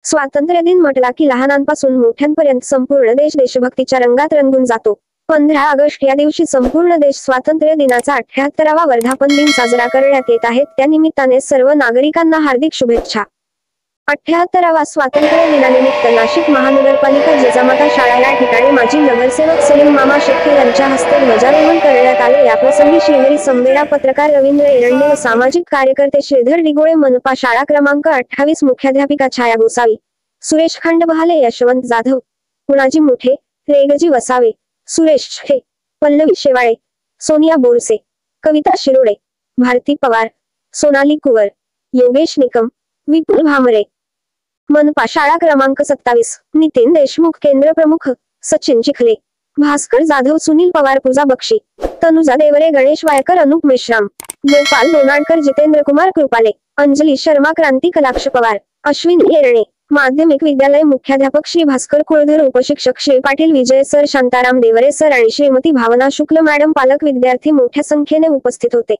स्वातंत्र्य दिन म्हटला की लहानांपासून मोठ्यांपर्यंत संपूर्ण देश देशभक्तीच्या रंगात रंगून जातो। 15 ऑगस्ट या दिवशी संपूर्ण देश स्वातंत्र्य दिनाचा 78वा वर्धापन दिन साजरा करण्यात येत आहे। त्या निमित्ताने सर्व नागरिकांना हार्दिक शुभेच्छा। 78वा स्वातंत्र्य दिनानिमित्त नाशिक महानगरपालिका जिजामाता शाळा या ठिकाणी माजी नगरसेवक सलीम मामा शेट्टी यांच्या हस्ते ध्वजारोहण करण्यात आले। याप्रसंगी श्रीहरी संवेरा, पत्रकार रवींद्र एरंडे व सामाजिक कार्यकर्ते श्रीधर डिगोळे, मनपा शाळा क्रमांक 28 मुख्याध्यापिका छाया गोसावी, सुरेश खंडबहाले, यशवंत जाधव, पुणाजी मुठे, रेगजी वसावे, सुरेश छे, पल्लवी शेवाळे, सोनिया बोरसे, कविता शिरोडे, भारती पवार, सोनाली कुवर, योगेश निकम, विपुल भामरे। मनपा शाळा क्रमांक 27 नितीन देशमुख, केंद्र प्रमुख सचिन चिखले, भास्कर जाधव, सुनील पवार, पूजा बक्षी, तनुजा देवरे, गणेश वायकर, अनुप मेश्राम, गोपाल लोणाडकर, जितेंद्र कुमार कृपाले, अंजली शर्मा, क्रांती कलाक्ष पवार, अश्विन येरणे। माध्यमिक विद्यालय मुख्याध्यापक श्री भास्कर कुळधर, उपशिक्षक श्री पाटील विजय सर, शांताराम देवरे सर आणि श्रीमती भावना शुक्ल मॅडम, पालक, विद्यार्थी मोठ्या संख्येने उपस्थित होते।